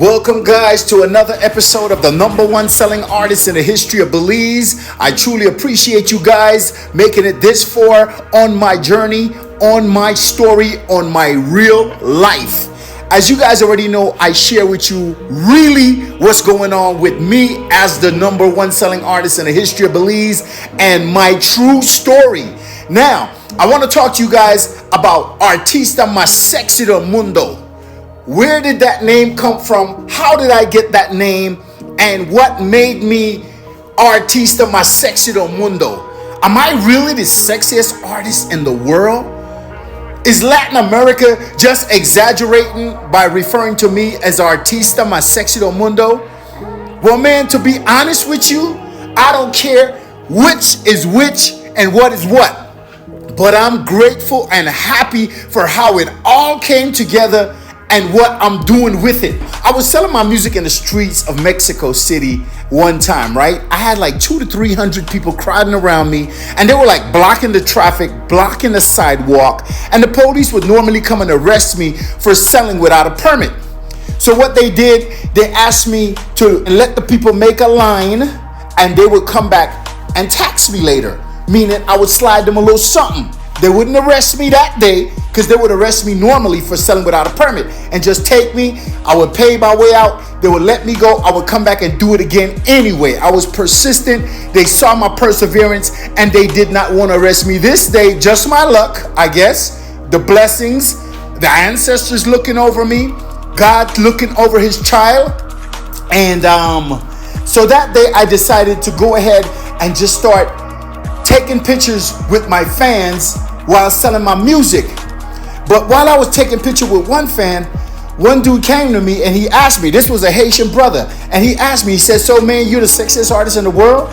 Welcome, guys, to another episode of the number one selling artist in the history of Belize. I truly appreciate you guys making it this far on my journey, on my story, on my real life. As you guys already know, I share with you really what's going on with me as the number one selling artist in the history of Belize and my true story. Now, I want to talk to you guys about Artista Mundo. Where did that name come from? How did I get that name? And what made me Artista Mundo? Am I really the sexiest artist in the world? Is Latin America just exaggerating by referring to me as Artista Mundo? Well, man, to be honest with you, I don't care which is which and what is what. But I'm grateful and happy for how it all came together and what I'm doing with it. I was selling my music in the streets of Mexico City one time, right? I had like 200 to 300 people crowding around me, and they were like blocking the traffic, blocking the sidewalk, and the police would normally come and arrest me for selling without a permit. So what they did, they asked me to let the people make a line, and they would come back and tax me later, meaning I would slide them a little something. They wouldn't arrest me that day because they would arrest me normally for selling without a permit and just take me. I would pay my way out. They would let me go. I would come back and do it again anyway. I was persistent. They saw my perseverance and they did not want to arrest me this day. Just my luck, I guess. The blessings, the ancestors looking over me, God looking over his child. And so that day I decided to go ahead and just start taking pictures with my fans while selling my music. But while I was taking pictures with one fan, one dude came to me and he asked me, this was a Haitian brother, and he asked me, he said, so man, you're the sexiest artist in the world?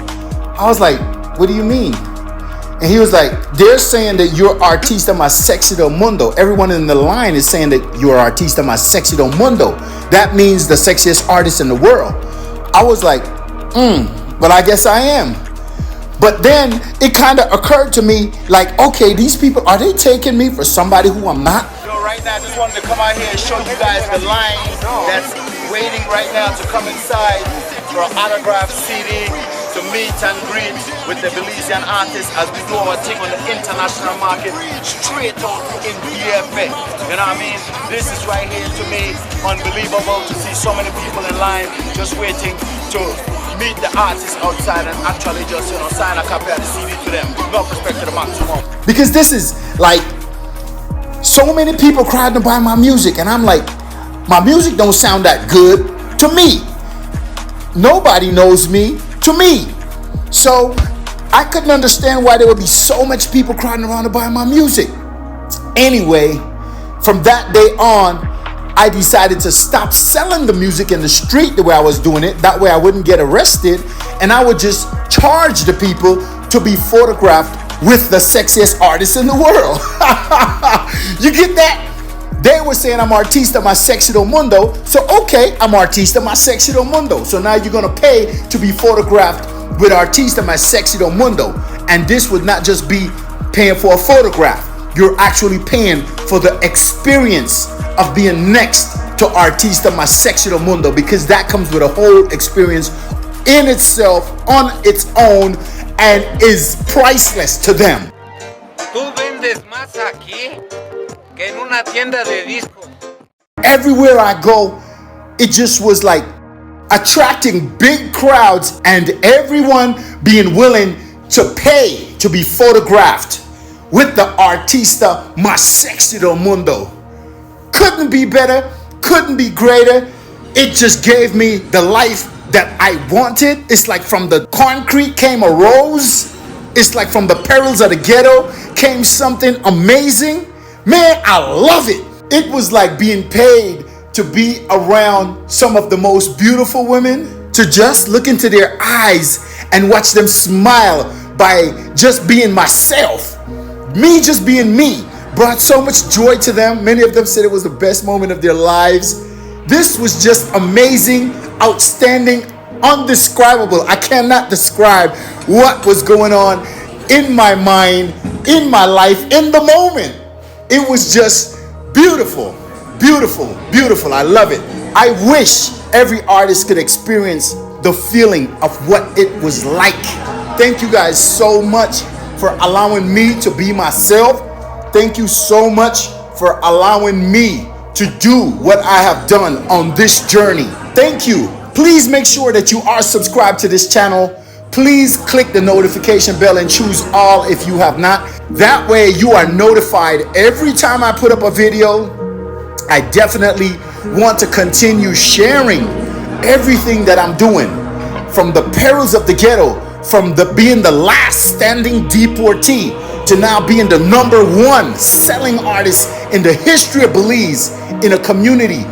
I was like, what do you mean? And he was like, they're saying that you're Artista Mundo. Everyone in the line is saying that you're Artista Mundo. That means the sexiest artist in the world. I was like, but I guess I am. But then it kind of occurred to me, like, okay, these people, are they taking me for somebody who I'm not? Yo, right now, I just wanted to come out here and show you guys the line that's waiting right now to come inside for an autograph CD to meet and greet with the Belizean artists as we do our thing on the international market, straight out in BFA. You know what I mean? This is right here, to me, unbelievable to see so many people in line just waiting to meet the artists outside and actually just, sign a copy of the CD to them. No respect to the maximum. Because this is like, so many people cried to buy my music, and I'm like, my music don't sound that good to me. Nobody knows me to me. So I couldn't understand why there would be so much people crowding around to buy my music. Anyway, from that day on, I decided to stop selling the music in the street the way I was doing it. That way I wouldn't get arrested, and I would just charge the people to be photographed with the sexiest artist in the world. You get that? They were saying I'm Artista Mundo, so okay, I'm Artista Mundo. So now you're gonna pay to be photographed with Artista Mundo, and this would not just be paying for a photograph. You're actually paying for the experience of being next to Artista Mundo, because that comes with a whole experience in itself, on its own, and is priceless to them. Tú vendes más aquí que en una tienda de disco. Everywhere I go, it just was like attracting big crowds and everyone being willing to pay to be photographed with the Artista Mundo. Couldn't be better, couldn't be greater. It just gave me the life that I wanted. It's like from the concrete came a rose. It's like from the perils of the ghetto came something amazing. Man, I love it. It was like being paid to be around some of the most beautiful women, to just look into their eyes and watch them smile by just being myself. Me just being me brought so much joy to them. Many of them said it was the best moment of their lives. This was just amazing, outstanding, undescribable. I cannot describe what was going on in my mind, in my life, in the moment. It was just beautiful, beautiful, beautiful. I love it. I wish every artist could experience the feeling of what it was like. Thank you guys so much for allowing me to be myself. Thank you so much for allowing me to do what I have done on this journey. Thank you. Please make sure that you are subscribed to this channel. Please click the notification bell and choose all if you have not. That way you are notified every time I put up a video. I definitely want to continue sharing everything that I'm doing, from the perils of the ghetto, from being the last standing deportee to now being the #1 selling artist in the history of Belize, in a community,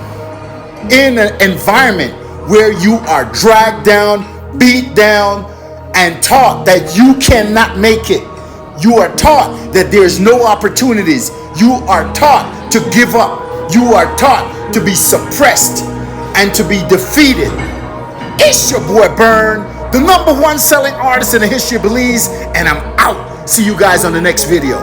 in an environment where you are dragged down, beat down, and taught that you cannot make it. You are taught that there's no opportunities. You are taught to give up. You are taught to be suppressed and to be defeated. It's your boy Berne, the #1 selling artist in the history of Belize, and I'm out. See you guys on the next video.